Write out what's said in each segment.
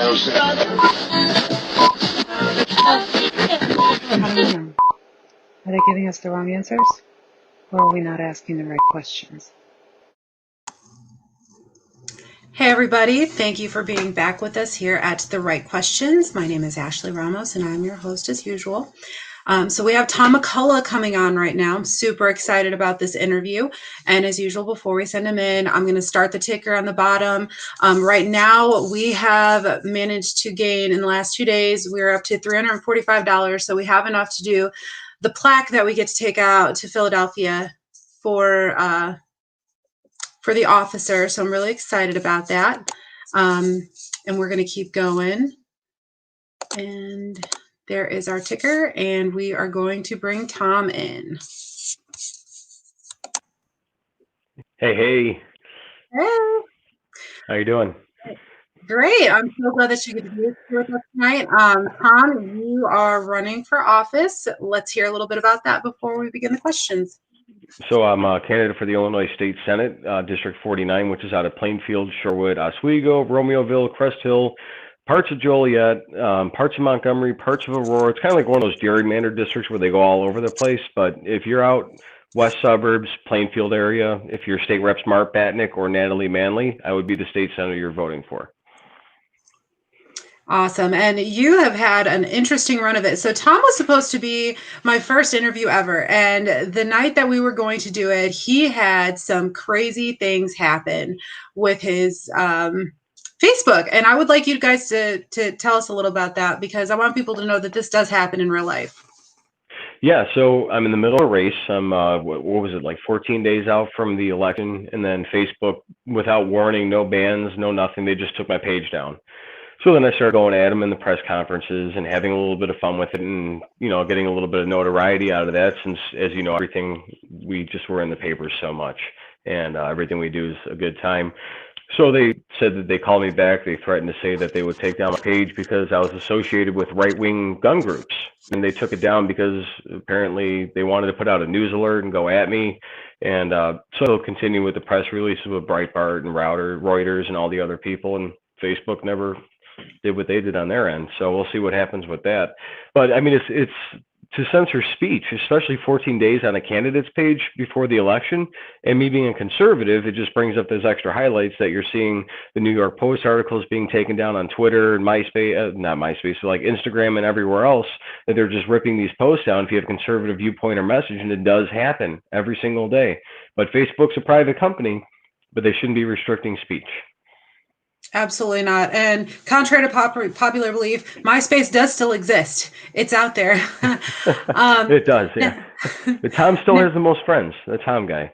How do we know? Are they giving us the wrong answers? Or are we not asking the right questions? Hey everybody, thank you for being back with us here at The Right Questions. My name is Ashley Ramos and I'm your host as usual. So we have Tom Mccullagh coming on right now. I'm super excited about this interview. And as usual, before we send him in, I'm going to start the ticker on the bottom. Right now, we have managed to gain in the last 2 days, we're up to $345. So we have enough to do the plaque that we get to take out to Philadelphia for the officer. So I'm really excited about that. And we're going to keep going. And there is our ticker, and we are going to bring Tom in. Hey. Hey. How you doing? Great. I'm so glad that you get to be here with us tonight. Tom, you are running for office. Let's hear a little bit about that before we begin the questions. So I'm a candidate for the Illinois State Senate, District 49, which is out of Plainfield, Shorewood, Oswego, Romeoville, Crest Hill, parts of Joliet, parts of Montgomery, parts of Aurora. It's kind of like one of those gerrymandered districts where they go all over the place. But if you're out west suburbs, Plainfield area, if you're state reps Mark Batnick or Natalie Manley, I would be the state senator you're voting for. Awesome. And you have had an interesting run of it. So Tom was supposed to be my first interview ever. And the night that we were going to do it, he had some crazy things happen with his Facebook. And I would like you guys to tell us a little about that, because I want people to know that this does happen in real life. Yeah, so I'm in the middle of a race. I'm, what was it, like 14 days out from the election. And then Facebook, without warning, no bans, no nothing, they just took my page down. So then I started going at them in the press conferences and having a little bit of fun with it and, getting a little bit of notoriety out of that since, as you know, everything, we just were in the papers so much and everything we do is a good time. So they said that they called me back. They threatened to say that they would take down my page because I was associated with right-wing gun groups. And they took it down because apparently they wanted to put out a news alert and go at me. And so they'll continue with the press releases with Breitbart and Reuters and all the other people. And Facebook never did what they did on their end. So we'll see what happens with that. But I mean, it's to censor speech, especially 14 days on a candidate's page before the election. And me being a conservative, it just brings up those extra highlights that you're seeing the New York Post articles being taken down on Twitter and MySpace, not MySpace, but like Instagram and everywhere else, that they're just ripping these posts down if you have a conservative viewpoint or message. And it does happen every single day. But Facebook's a private company, but they shouldn't be restricting speech. Absolutely not. And contrary to popular belief, MySpace does still exist. It's out there. It does, yeah. But Tom still has the most friends, the Tom guy.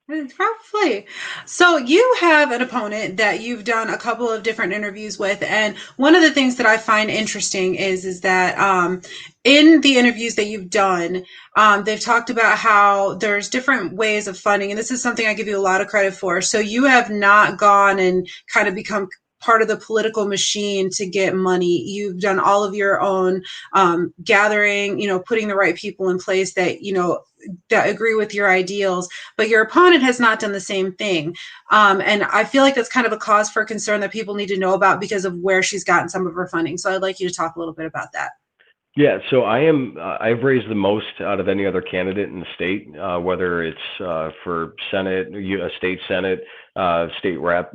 Probably. So you have an opponent that you've done a couple of different interviews with. And one of the things that I find interesting is that in the interviews that you've done, they've talked about how there's different ways of funding. And this is something I give you a lot of credit for. So you have not gone and kind of become part of the political machine to get money. You've done all of your own gathering, putting the right people in place that, that agree with your ideals, but your opponent has not done the same thing. And I feel like that's kind of a cause for concern that people need to know about because of where she's gotten some of her funding. So I'd like you to talk a little bit about that. Yeah, so I've raised the most out of any other candidate in the state, whether it's for Senate, a state Senate, state rep,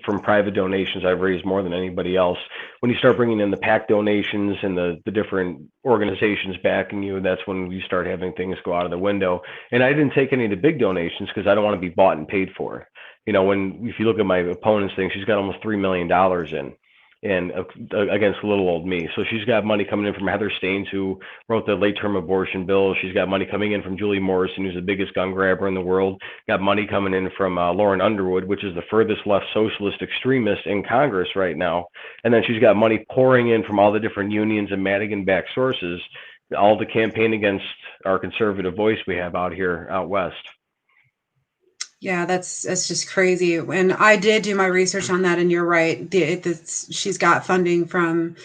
from private donations, I've raised more than anybody else. When you start bringing in the PAC donations and the different organizations backing you, that's when you start having things go out of the window. And I didn't take any of the big donations because I don't want to be bought and paid for. If you look at my opponent's thing, she's got almost $3 million in. And against little old me. So she's got money coming in from Heather Staines, who wrote the late-term abortion bill. She's got money coming in from Julie Morrison, who's the biggest gun grabber in the world. Got money coming in from Lauren Underwood, which is the furthest left socialist extremist in Congress right now. And then she's got money pouring in from all the different unions and Madigan-backed sources, all to campaign against our conservative voice we have out here out west. Yeah, that's just crazy. And I did do my research on that, and you're right. She's got funding from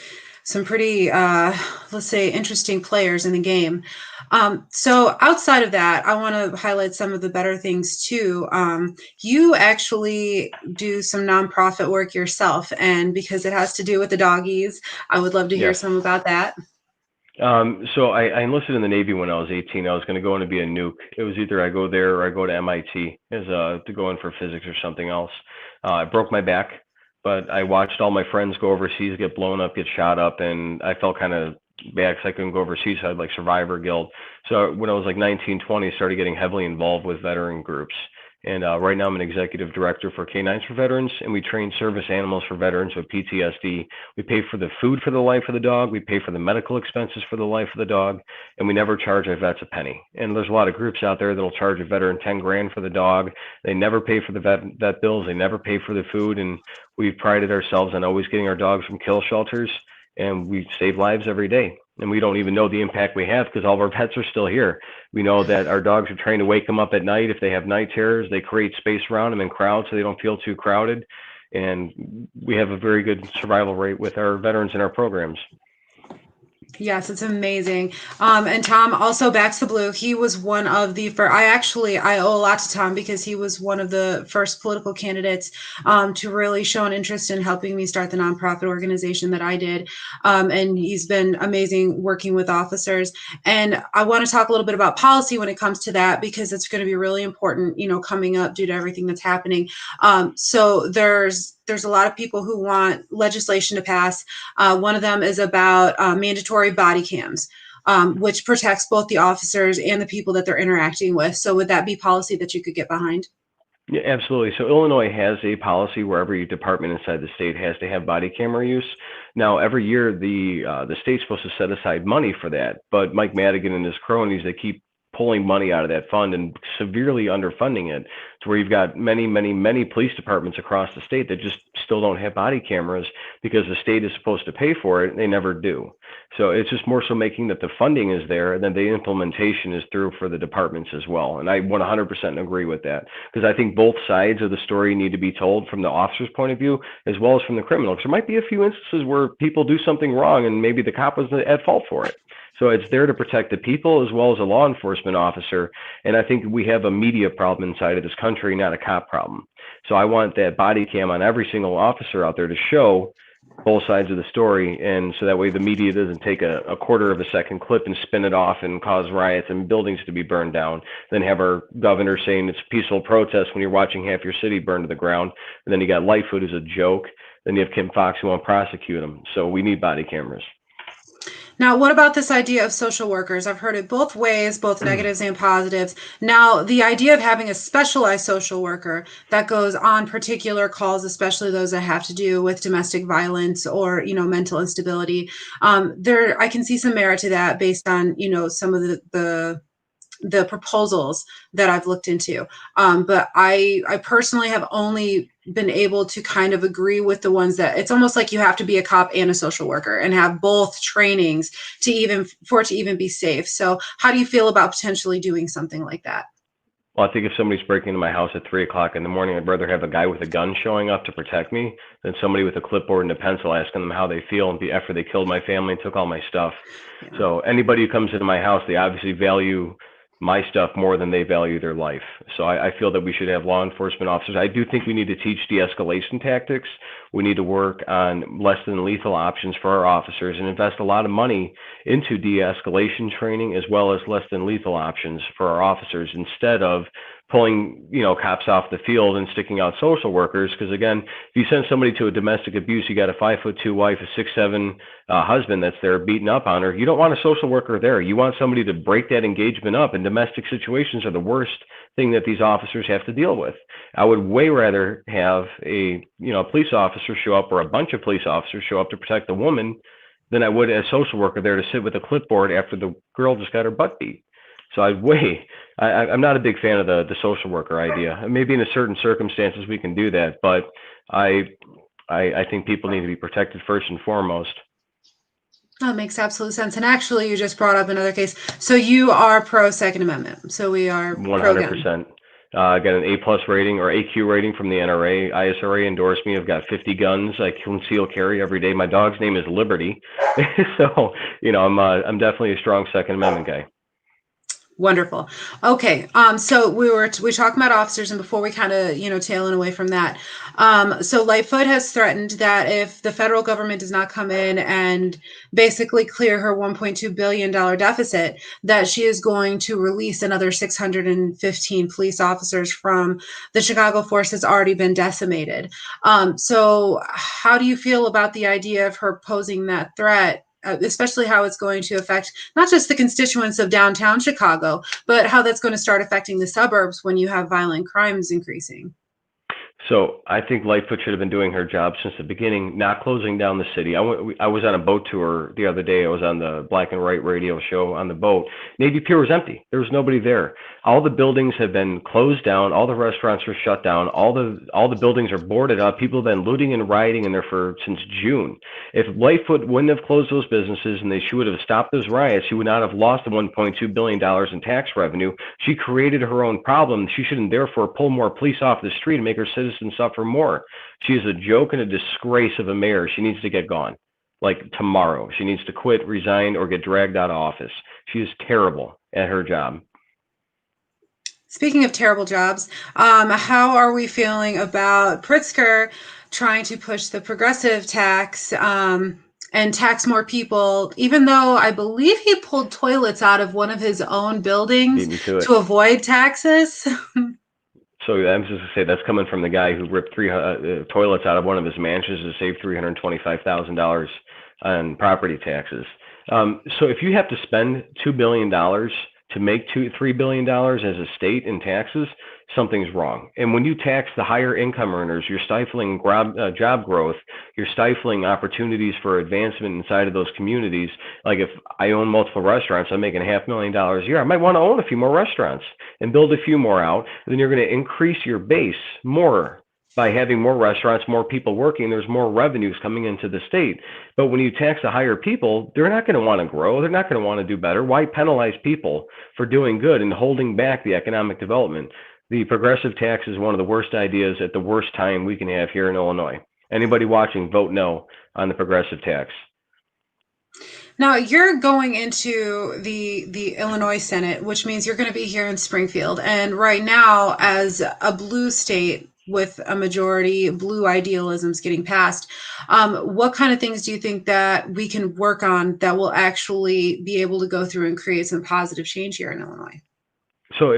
some pretty, let's say, interesting players in the game. So outside of that, I want to highlight some of the better things too. You actually do some nonprofit work yourself, and because it has to do with the doggies, I would love to hear Yes. some about that. So I enlisted in the Navy when I was 18. I was going to go in to be a nuke. It was either I go there or I go to MIT as to go in for physics or something else. I broke my back, but I watched all my friends go overseas, get blown up, get shot up, and I felt kind of bad because I couldn't go overseas. So I had like survivor guilt. So when I was like 19, 20, I started getting heavily involved with veteran groups. And right now I'm an executive director for Canines for Veterans, and we train service animals for veterans with PTSD. We pay for the food for the life of the dog. We pay for the medical expenses for the life of the dog, and we never charge our vets a penny. And there's a lot of groups out there that'll charge a veteran 10 grand for the dog. They never pay for the vet bills. They never pay for the food. And we've prided ourselves on always getting our dogs from kill shelters, and we save lives every day. And we don't even know the impact we have because all of our pets are still here. We know that our dogs are trained to wake them up at night. If they have night terrors, they create space around them in crowds so they don't feel too crowded. And we have a very good survival rate with our veterans in our programs. Yes, it's amazing. And Tom, also Backs the Blue, he was one of the first. I owe a lot to Tom because he was one of the first political candidates to really show an interest in helping me start the nonprofit organization that I did. And he's been amazing working with officers. And I want to talk a little bit about policy when it comes to that because it's going to be really important, coming up due to everything that's happening. So there's a lot of people who want legislation to pass. One of them is about mandatory body cams, which protects both the officers and the people that they're interacting with. So would that be policy that you could get behind? Yeah, absolutely. So Illinois has a policy where every department inside the state has to have body camera use. Now, every year the state's supposed to set aside money for that, but Mike Madigan and his cronies, they keep pulling money out of that fund and severely underfunding it to where you've got many police departments across the state that just still don't have body cameras because the state is supposed to pay for it and they never do. So it's just more so making that the funding is there and then the implementation is through for the departments as well. And I 100% agree with that because I think both sides of the story need to be told from the officer's point of view as well as from the criminal. Because there might be a few instances where people do something wrong and maybe the cop was at fault for it. So it's there to protect the people as well as a law enforcement officer. And I think we have a media problem inside of this country, not a cop problem. So I want that body cam on every single officer out there to show both sides of the story. And so that way the media doesn't take a quarter of a second clip and spin it off and cause riots and buildings to be burned down. Then have our governor saying it's peaceful protest when you're watching half your city burn to the ground. And then you got Lightfoot as a joke. Then you have Kim Foxx who won't prosecute him. So we need body cameras. Now, what about this idea of social workers? I've heard it both ways, both negatives and positives. Now, the idea of having a specialized social worker that goes on particular calls, especially those that have to do with domestic violence or, mental instability, I can see some merit to that based on, some of the proposals that I've looked into. But I personally have only been able to kind of agree with the ones that it's almost like you have to be a cop and a social worker and have both trainings for it to even be safe. So how do you feel about potentially doing something like that? Well, I think if somebody's breaking into my house at 3 o'clock in the morning, I'd rather have a guy with a gun showing up to protect me than somebody with a clipboard and a pencil asking them how they feel after they killed my family and took all my stuff. Yeah. So anybody who comes into my house, they obviously value my stuff more than they value their life. So I feel that we should have law enforcement officers. I do think we need to teach de-escalation tactics. We need to work on less than lethal options for our officers and invest a lot of money into de-escalation training as well as less than lethal options for our officers instead of pulling cops off the field and sticking out social workers. Because again, if you send somebody to a domestic abuse, you got a 5'2" wife, a 6'7" husband that's there beating up on her. You don't want a social worker there. You want somebody to break that engagement up. And domestic situations are the worst thing that these officers have to deal with. I would way rather have a police officer show up or a bunch of police officers show up to protect the woman than I would a social worker there to sit with a clipboard after the girl just got her butt beat. So I'm not a big fan of the social worker idea. Maybe in a certain circumstances we can do that, but I think people need to be protected first and foremost. That makes absolute sense. And actually, you just brought up another case. So you are pro Second Amendment. So we are 100%. I got an A+ rating or AQ rating from the NRA. ISRA endorsed me. I've got 50 guns I conceal carry every day. My dog's name is Liberty. So, I'm definitely a strong Second Amendment guy. Wonderful. Okay. So we talking about officers, and before we kind of, tailing away from that. So Lightfoot has threatened that if the federal government does not come in and basically clear her $1.2 billion deficit, that she is going to release another 615 police officers from the Chicago force has already been decimated. So how do you feel about the idea of her posing that threat? Especially how it's going to affect not just the constituents of downtown Chicago, but how that's going to start affecting the suburbs when you have violent crimes increasing. So I think Lightfoot should have been doing her job since the beginning, not closing down the city. I was on a boat tour the other day. I was on the Black and White radio show on the boat. Navy Pier was empty. There was nobody there. All the buildings have been closed down. All the restaurants are shut down. All the buildings are boarded up. People have been looting and rioting in there since June. If Lightfoot wouldn't have closed those businesses and she would have stopped those riots, she would not have lost the $1.2 billion in tax revenue. She created her own problem. She shouldn't therefore pull more police off the street and make her citizens suffer more. She is a joke and a disgrace of a mayor. She needs to get gone, like tomorrow. She needs to quit, resign, or get dragged out of office. She is terrible at her job. Speaking of terrible jobs, how are we feeling about Pritzker trying to push the progressive tax and tax more people, even though I believe he pulled toilets out of one of his own buildings to avoid taxes? So I'm just going to say that's coming from the guy who ripped three toilets out of one of his mansions to save $325,000 on property taxes. So if you have to spend $2 billion to make $3 billion as a state in taxes, something's wrong. And when you tax the higher income earners, you're stifling job growth, you're stifling opportunities for advancement inside of those communities. Like if I own multiple restaurants, I'm making $500,000 a year. I might want to own a few more restaurants and build a few more out. Then you're going to increase your base more by having more restaurants, more people working. There's more revenues coming into the state. But when you tax the higher people, they're not going to want to grow. They're not going to want to do better. Why penalize people for doing good and holding back the economic development? The progressive tax is one of the worst ideas at the worst time we can have here in Illinois. Anybody watching, vote no on the progressive tax. Now you're going into the Illinois Senate, which means you're going to be here in Springfield. And right now, as a blue state with a majority blue idealisms getting passed, what kind of things do you think that we can work on that will actually be able to go through and create some positive change here in Illinois? So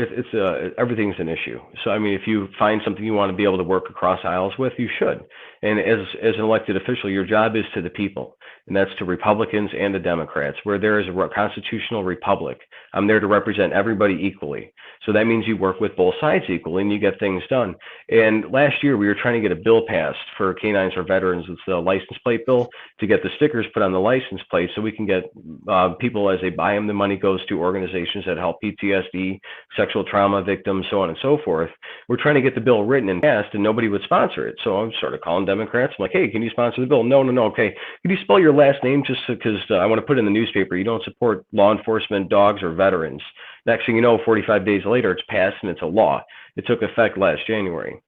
everything's an issue. So I mean, if you find something you want to be able to work across aisles with, you should. And as an elected official, your job is to the people, and that's to Republicans and the Democrats. Where there is a constitutional republic, I'm there to represent everybody equally. So that means you work with both sides equally and you get things done. And last year we were trying to get a bill passed for canines or veterans. It's the license plate bill, to get the stickers put on the license plate so we can get people, as they buy them, the money goes to organizations that help PTSD, sexual trauma victims, so on and so forth. We're trying to get the bill written and passed, and nobody would sponsor it. So I'm sort of calling Democrats. I'm like, hey, can you sponsor the bill? No. Okay. Can you spell your last name just because I want to put it in the newspaper? You don't support law enforcement, dogs, or veterans. Next thing you know, 45 days later, it's passed and it's a law. It took effect last January.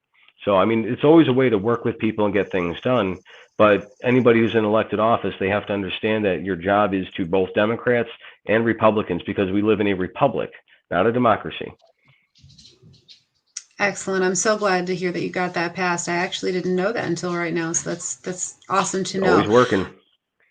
So, I mean, it's always a way to work with people and get things done. But anybody who's in elected office, they have to understand that your job is to both Democrats and Republicans, because we live in a republic, not a democracy. Excellent. I'm so glad to hear that you got that passed. I actually didn't know that until right now. So that's awesome to know. Always working.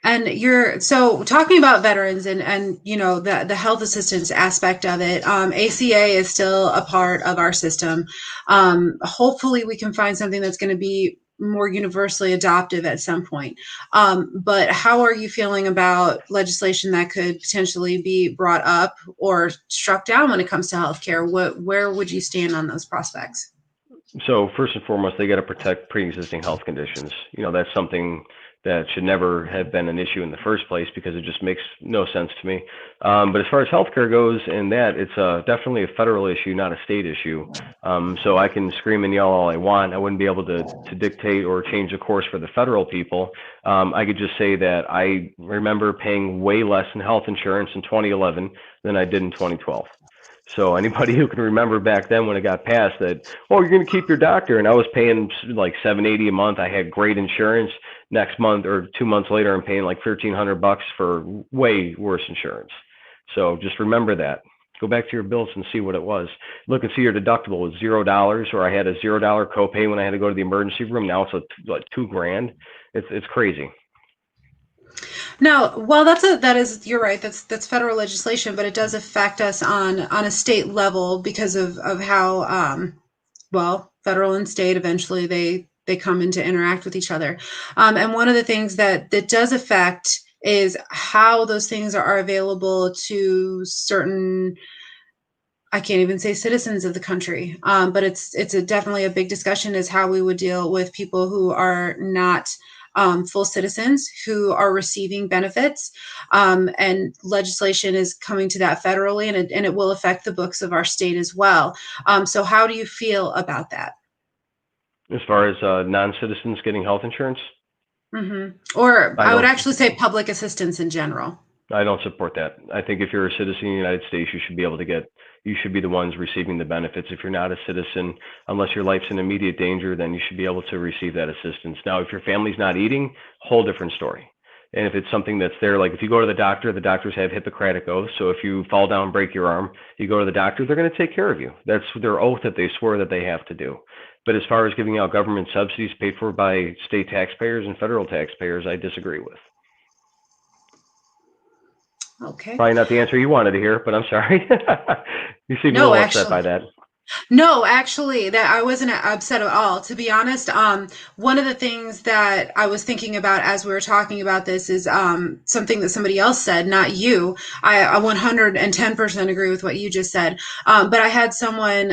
And so talking about veterans and you know, the health assistance aspect of it, ACA is still a part of our system. Hopefully we can find something that's going to be more universally adoptive at some point. But how are you feeling about legislation that could potentially be brought up or struck down when it comes to healthcare? Where would you stand on those prospects? So first and foremost, they got to protect pre-existing health conditions. You know, that's something that should never have been an issue in the first place, because it just makes no sense to me. But as far as healthcare goes, and that, it's definitely a federal issue, not a state issue. So I can scream and yell all I want. I wouldn't be able to dictate or change the course for the federal people. I could just say that I remember paying way less in health insurance in 2011 than I did in 2012. So anybody who can remember back then when it got passed that, oh, you're going to keep your doctor, and I was paying like $780 a month. I had great insurance. Next month or 2 months later, I'm paying like $1,300 for way worse insurance. So just remember that. Go back to your bills and see what it was. Look and see your deductible was $0, or I had a $0 copay when I had to go to the emergency room. Now it's like $2,000. It's crazy. No, well, you're right. That's federal legislation, but it does affect us on a state level because of how well, federal and state eventually they come into interact with each other. And one of the things that does affect is how those things are available to certain, I can't even say citizens of the country, but it's definitely a big discussion is how we would deal with people who are not full citizens who are receiving benefits, and legislation is coming to that federally, and it will affect the books of our state as well. So how do you feel about that? As far as non-citizens getting health insurance, Or I I would don't. actually say public assistance in general. I don't support that. I think if you're a citizen of the United States, you should be the ones receiving the benefits. If you're not a citizen, unless your life's in immediate danger, then you should be able to receive that assistance. Now, if your family's not eating, whole different story. And if it's something that's there, like if you go to the doctors have Hippocratic oaths. So if you fall down, break your arm, you go to the doctor, they're going to take care of you. That's their oath that they swear that they have to do. But as far as giving out government subsidies paid for by state taxpayers and federal taxpayers, I disagree with. Okay. Probably not the answer you wanted to hear, but I'm sorry. You seem a No, little upset by actually, that. no, actually, that I wasn't upset at all. To be honest, one of the things that I was thinking about as we were talking about this is something that somebody else said, not you. I 110% agree with what you just said. But I had someone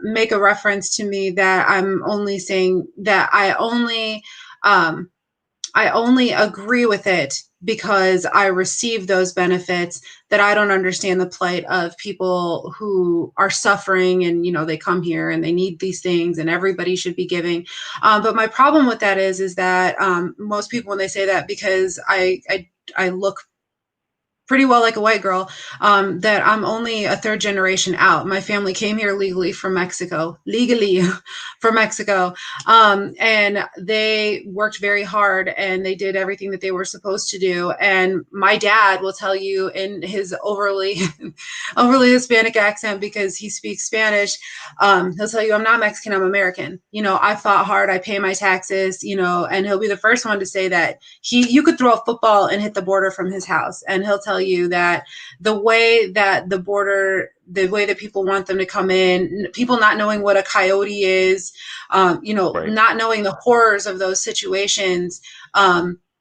make a reference to me that I'm only saying that I only agree with it because I receive those benefits, that I don't understand the plight of people who are suffering and, they come here and they need these things and everybody should be giving. But my problem with that is that most people, when they say that, because I look pretty well like a white girl, that I'm only a third generation out. My family came here legally from Mexico, from Mexico. And they worked very hard and they did everything that they were supposed to do. And my dad will tell you in his overly Hispanic accent, because he speaks Spanish, he'll tell you, I'm not Mexican, I'm American. I fought hard, I pay my taxes, and he'll be the first one to say that you could throw a football and hit the border from his house. And he'll tell you that the way that people want them to come in, people not knowing what a coyote is, Right. not knowing the horrors of those situations,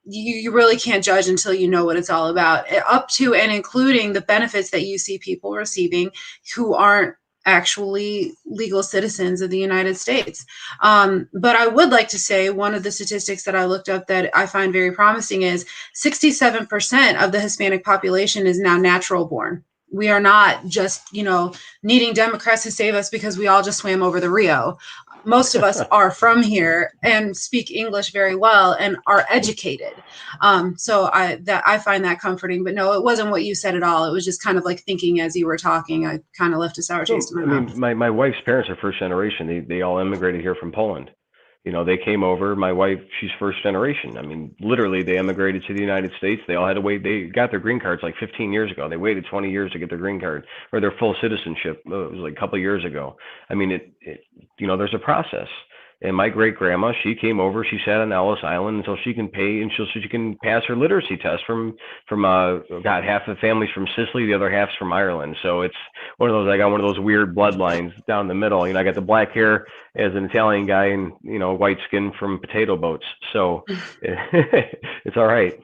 you really can't judge until you know what it's all about, up to and including the benefits that you see people receiving who aren't actually legal citizens of the United States. But I would like to say one of the statistics that I looked up that I find very promising is 67% of the Hispanic population is now natural born. We are not just, needing Democrats to save us because we all just swam over the Rio. Most of us are from here and speak English very well and are educated. So I find that comforting. But no, it wasn't what you said at all. It was just kind of like thinking as you were talking. I kind of left a sour taste in my mouth. My wife's parents are first generation. They all immigrated here from Poland. They came over. My wife, she's first generation. I mean, literally, they immigrated to the United States. They all had to wait. They got their green cards like 15 years ago. They waited 20 years to get their green card or their full citizenship. It was like a couple of years ago. I mean, there's a process. And my great grandma, she came over. She sat on Ellis Island until she can pay and she can pass her literacy test from got half the family's from Sicily, the other half's from Ireland. So it's one of those. I got one of those weird bloodlines down the middle. I got the black hair as an Italian guy and white skin from potato boats. So it's all right.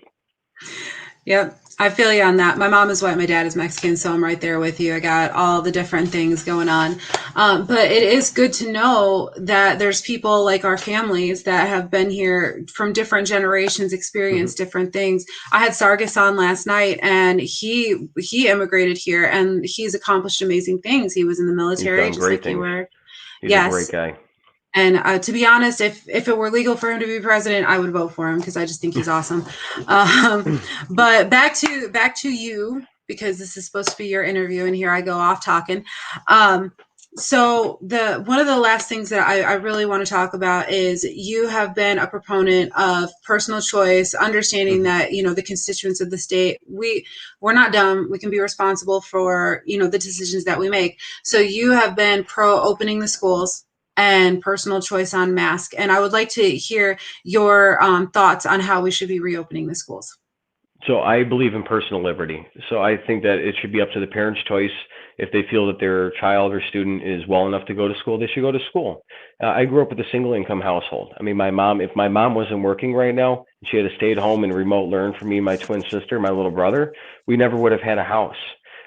Yep, I feel you on that. My mom is white, my dad is Mexican, so I'm right there with you. I got all the different things going on. But it is good to know that there's people like our families that have been here from different generations, experienced different things. I had Sargis on last night, and he immigrated here, and he's accomplished amazing things. He was in the military, He's done just great like things. you were. He's Yes. a great guy. And to be honest, if it were legal for him to be president, I would vote for him because I just think he's awesome. But back to you. because this is supposed to be your interview, and here I go off talking. So one of the last things that I really want to talk about is you have been a proponent of personal choice, understanding that, the constituents of the state, we're not dumb. We can be responsible for, the decisions that we make. So you have been pro opening the schools and personal choice on mask. And I would like to hear your thoughts on how we should be reopening the schools. So I believe in personal liberty. So I think that it should be up to the parents' choice. If they feel that their child or student is well enough to go to school, they should go to school. I grew up with a single income household. I mean, if my mom wasn't working right now, she had to stay at home and remote learn for me, my twin sister, my little brother, we never would have had a house.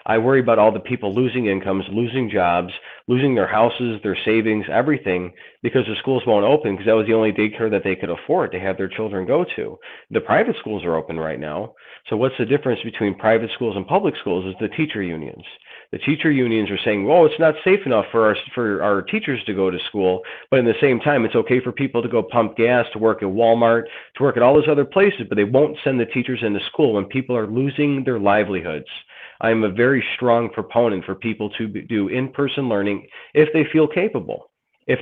I worry about all the people losing incomes, losing jobs, losing their houses, their savings, everything, because the schools won't open, because that was the only daycare that they could afford to have their children go to. The private schools are open right now. So what's the difference between private schools and public schools is the teacher unions. The teacher unions are saying, well, it's not safe enough for our teachers to go to school, but in the same time, it's okay for people to go pump gas, to work at Walmart, to work at all those other places, but they won't send the teachers into school when people are losing their livelihoods. I'm a very strong proponent for people to do in-person learning if they feel capable. If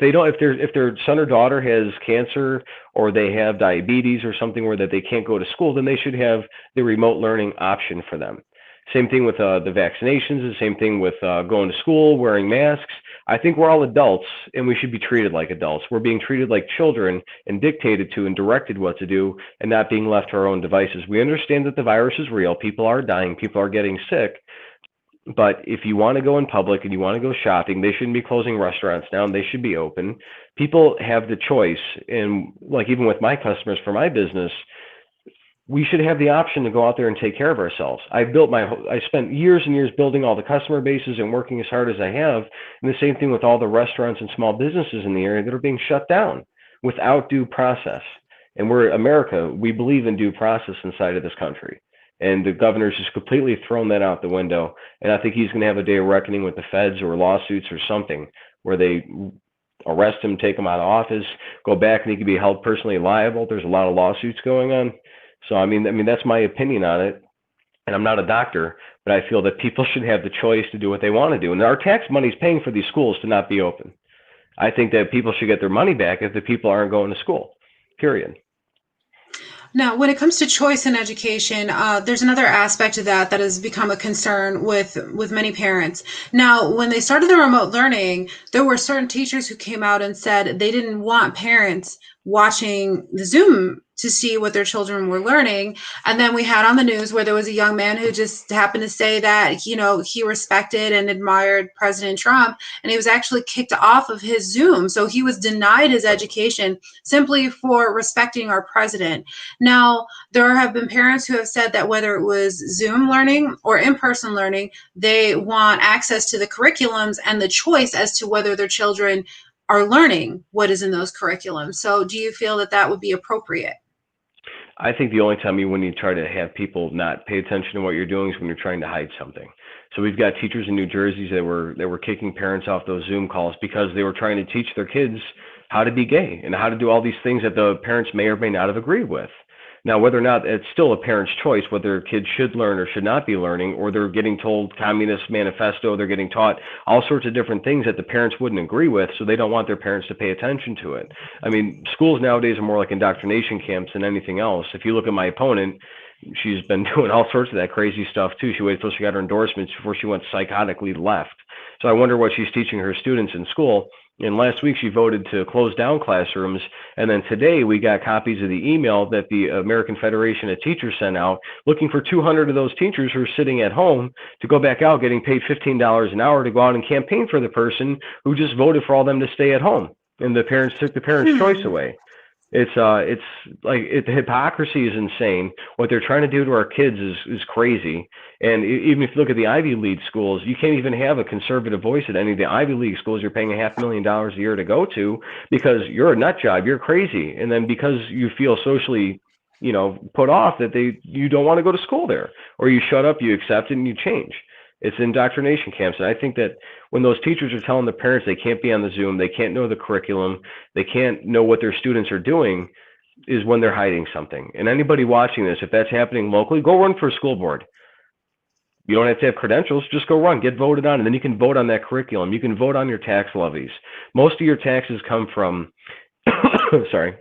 their son or daughter has cancer or they have diabetes or something where that they can't go to school, then they should have the remote learning option for them. Same thing with the vaccinations, the same thing with going to school, wearing masks. I think we're all adults and we should be treated like adults. We're being treated like children and dictated to and directed what to do and not being left to our own devices. We understand that the virus is real. People are dying. People are getting sick. But if you want to go in public and you want to go shopping, they shouldn't be closing restaurants down. They should be open. People have the choice. And like even with my customers for my business, we should have the option to go out there and take care of ourselves. I spent years and years building all the customer bases and working as hard as I have. And the same thing with all the restaurants and small businesses in the area that are being shut down without due process. And we're America. We believe in due process inside of this country. And the governor's just completely thrown that out the window. And I think he's going to have a day of reckoning with the feds or lawsuits or something where they arrest him, take him out of office, go back, and he can be held personally liable. There's a lot of lawsuits going on. So, I mean, that's my opinion on it. And I'm not a doctor, but I feel that people should have the choice to do what they want to do. And our tax money is paying for these schools to not be open. I think that people should get their money back if the people aren't going to school, period. Now, when it comes to choice in education, there's another aspect of that has become a concern with many parents. Now, when they started the remote learning, there were certain teachers who came out and said they didn't want parents watching the Zoom to see what their children were learning. And then we had on the news where there was a young man who just happened to say that, he respected and admired President Trump, and he was actually kicked off of his Zoom. So he was denied his education simply for respecting our president. Now, there have been parents who have said that whether it was Zoom learning or in-person learning, they want access to the curriculums and the choice as to whether their children are learning what is in those curriculums. So do you feel that would be appropriate? I think the only time when you try to have people not pay attention to what you're doing is when you're trying to hide something. So we've got teachers in New Jersey that were kicking parents off those Zoom calls because they were trying to teach their kids how to be gay and how to do all these things that the parents may or may not have agreed with. Now, whether or not it's still a parent's choice whether kids should learn or should not be learning, or they're getting told Communist Manifesto, they're getting taught all sorts of different things that the parents wouldn't agree with, so they don't want their parents to pay attention to it. I mean, schools nowadays are more like indoctrination camps than anything else. If you look at my opponent, she's been doing all sorts of that crazy stuff too. She waited until she got her endorsements before she went psychotically left. So I wonder what she's teaching her students in school. And last week she voted to close down classrooms. And then today we got copies of the email that the American Federation of Teachers sent out looking for 200 of those teachers who are sitting at home to go back out getting paid $15 an hour to go out and campaign for the person who just voted for all them to stay at home. And the parents took the parents' choice away. It's like the hypocrisy is insane. What they're trying to do to our kids is crazy. And even if you look at the Ivy League schools, you can't even have a conservative voice at any of the Ivy League schools you're paying $500,000 a year to go to because you're a nut job, you're crazy. And then because you feel socially, put off that you don't want to go to school there, or you shut up, you accept it, and you change. It's indoctrination camps. And I think that when those teachers are telling the parents they can't be on the Zoom, they can't know the curriculum, they can't know what their students are doing, is when they're hiding something. And anybody watching this, if that's happening locally, go run for a school board. You don't have to have credentials. Just go run, get voted on, and then you can vote on that curriculum. You can vote on your tax levies. Most of your taxes come from, sorry,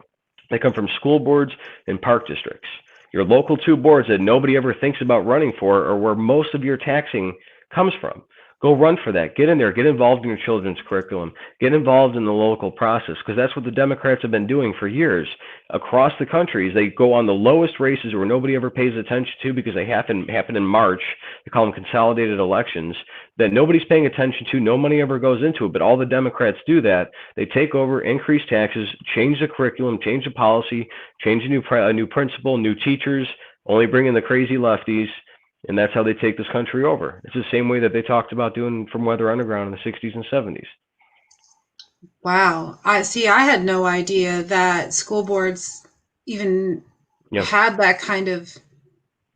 they come from school boards and park districts. Your local 2 boards that nobody ever thinks about running for are where most of your taxing comes from. Go run for that. Get in there. Get involved in your children's curriculum. Get involved in the local process, because that's what the Democrats have been doing for years. Across the country, they go on the lowest races where nobody ever pays attention to because they happen in March. They call them consolidated elections that nobody's paying attention to. No money ever goes into it, but all the Democrats do that. They take over, increase taxes, change the curriculum, change the policy, change a new principal, new teachers, only bring in the crazy lefties. And that's how they take this country over. It's the same way that they talked about doing from Weather Underground in the 60s and 70s. Wow. I had no idea that school boards even had that kind of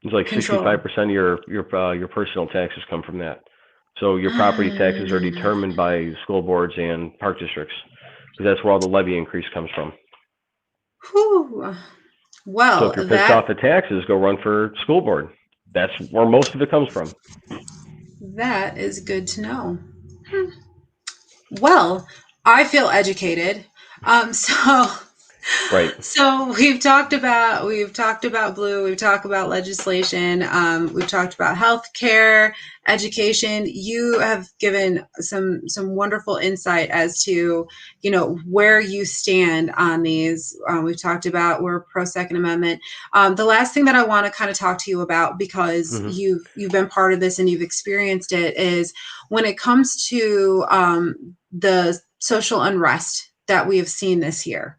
It's like control. 65% of your personal taxes come from that. So your property taxes are determined by school boards and park districts, because that's where all the levy increase comes from. Whew. Well, so if you're pissed off at taxes, go run for school board. That's where most of it comes from. That is good to know. Well, I feel educated. Right. So we've talked about blue. We've talked about legislation. We've talked about healthcare, education. You have given some wonderful insight as to where you stand on these. We've talked about we're pro Second Amendment. The last thing that I want to kind of talk to you about, because you've been part of this and you've experienced it, is when it comes to the social unrest that we have seen this year.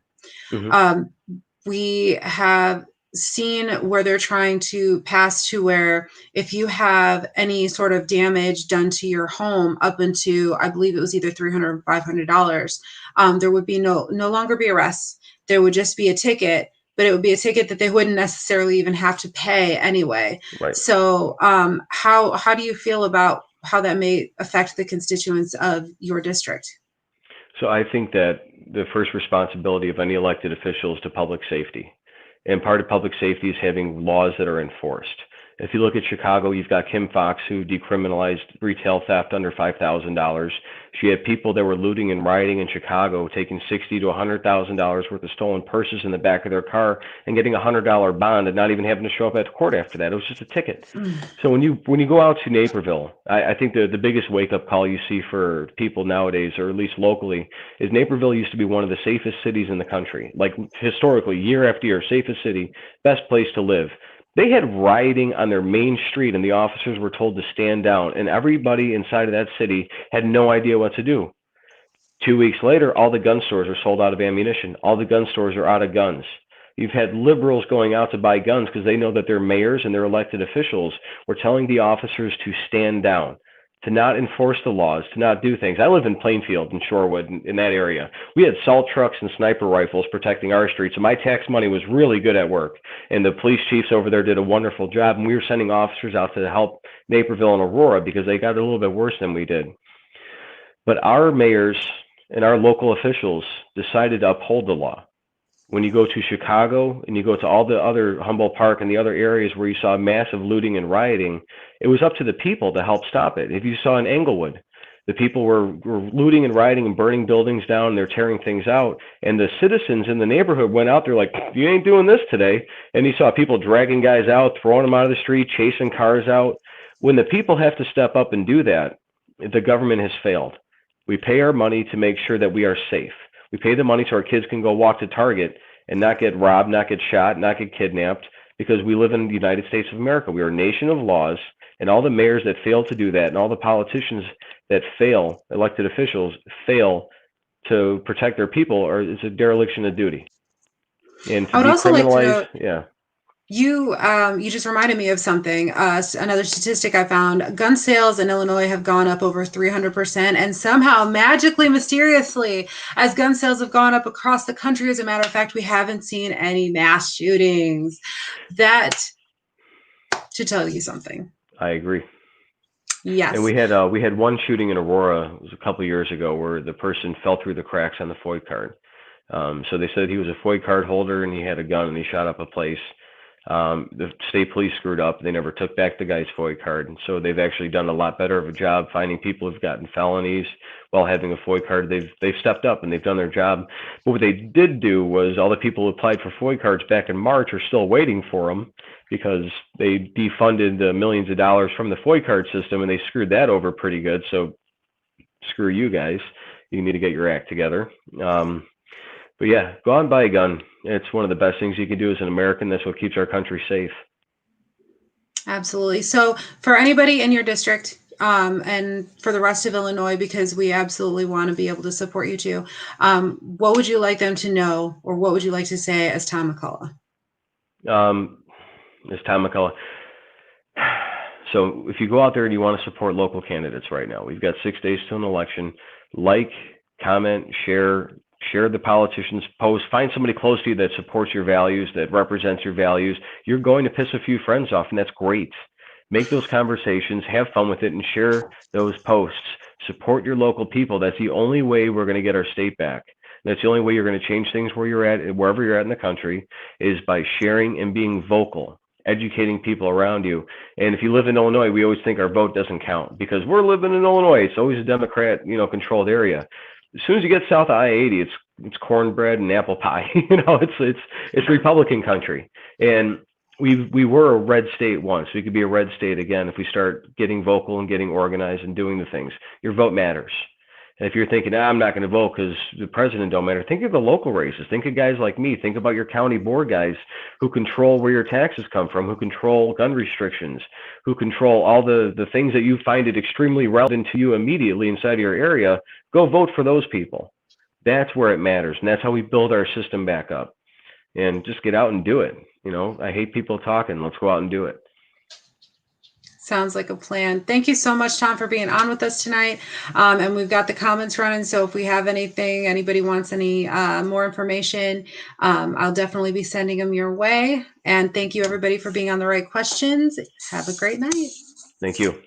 We have seen where they're trying to pass to where if you have any sort of damage done to your home up into, I believe it was either $300 or $500, there would be no longer be arrests. There would just be a ticket, but it would be a ticket that they wouldn't necessarily even have to pay anyway. Right. So how do you feel about how that may affect the constituents of your district? So I think that the first responsibility of any elected official is to public safety. And part of public safety is having laws that are enforced. If you look at Chicago, you've got Kim Foxx, who decriminalized retail theft under $5,000. She had people that were looting and rioting in Chicago, taking $60,000 to $100,000 worth of stolen purses in the back of their car and getting a $100 bond and not even having to show up at court after that. It was just a ticket. So when you go out to Naperville, I think the biggest wake-up call you see for people nowadays, or at least locally, is Naperville used to be one of the safest cities in the country. Like historically, year after year, safest city, best place to live. They had rioting on their main street, and the officers were told to stand down, and everybody inside of that city had no idea what to do. 2 weeks later, all the gun stores are sold out of ammunition. All the gun stores are out of guns. You've had liberals going out to buy guns because they know that their mayors and their elected officials were telling the officers to stand down, to not enforce the laws, to not do things. I live in Plainfield and Shorewood, in that area. We had salt trucks and sniper rifles protecting our streets, and my tax money was really good at work. And the police chiefs over there did a wonderful job, and we were sending officers out to help Naperville and Aurora because they got a little bit worse than we did. But our mayors and our local officials decided to uphold the law. When you go to Chicago and you go to all the other Humboldt Park and the other areas where you saw massive looting and rioting, it was up to the people to help stop it. If you saw in Englewood, the people were looting and rioting and burning buildings down, and they're tearing things out. And the citizens in the neighborhood went out there like, you ain't doing this today. And you saw people dragging guys out, throwing them out of the street, chasing cars out. When the people have to step up and do that, the government has failed. We pay our money to make sure that we are safe. We pay the money so our kids can go walk to Target and not get robbed, not get shot, not get kidnapped, because we live in the United States of America. We are a nation of laws, and all the mayors that fail to do that and all the politicians that fail, elected officials, fail to protect their people, it's a dereliction of duty. And to decriminalize, You just reminded me of something. Another statistic I found: gun sales in Illinois have gone up over 300%, and somehow, magically, mysteriously, as gun sales have gone up across the country, as a matter of fact, we haven't seen any mass shootings. That should tell you something. I agree. Yes. And we had one shooting in Aurora, it was a couple of years ago, where the person fell through the cracks on the FOID card. So they said he was a FOID card holder and he had a gun and he shot up a place. The state police screwed up. They never took back the guy's FOIA card. And so they've actually done a lot better of a job finding people who've gotten felonies while having a FOIA card. They've stepped up and they've done their job. But what they did do was all the people who applied for FOIA cards back in March are still waiting for them because they defunded the millions of dollars from the FOIA card system and they screwed that over pretty good. So screw you guys. You need to get your act together. But yeah, go out and buy a gun. It's one of the best things you can do as an American. That's what keeps our country safe. Absolutely. So for anybody in your district, and for the rest of Illinois, because we absolutely want to be able to support you too, what would you like them to know, or what would you like to say as Tom Mccullagh? As Tom Mccullagh. So if you go out there and you want to support local candidates right now, we've got 6 days to an election. Like, comment, share the politician's post. Find somebody close to you that supports your values, that represents your values. You're going to piss a few friends off, and that's great. Make those conversations, have fun with it, and share those posts. Support your local people. That's the only way we're going to get our state back. That's the only way you're going to change things where you're at, wherever you're at in the country, is by sharing and being vocal, educating people around you. And if you live in Illinois, we always think our vote doesn't count because we're living in Illinois. It's always a Democrat, controlled area. As soon as you get south of I-80, it's cornbread and apple pie. It's Republican country. And we were a red state once. We could be a red state again if we start getting vocal and getting organized and doing the things. Your vote matters. And if you're thinking, I'm not going to vote because the president don't matter, think of the local races. Think of guys like me. Think about your county board guys who control where your taxes come from, who control gun restrictions, who control all the things that you find it extremely relevant to you immediately inside of your area. Go vote for those people. That's where it matters. And that's how we build our system back up. And just get out and do it. I hate people talking. Let's go out and do it. Sounds like a plan. Thank you so much, Tom, for being on with us tonight. And we've got the comments running. So if we have anything, anybody wants any more information, I'll definitely be sending them your way. And thank you, everybody, for being on The Right Questions. Have a great night. Thank you.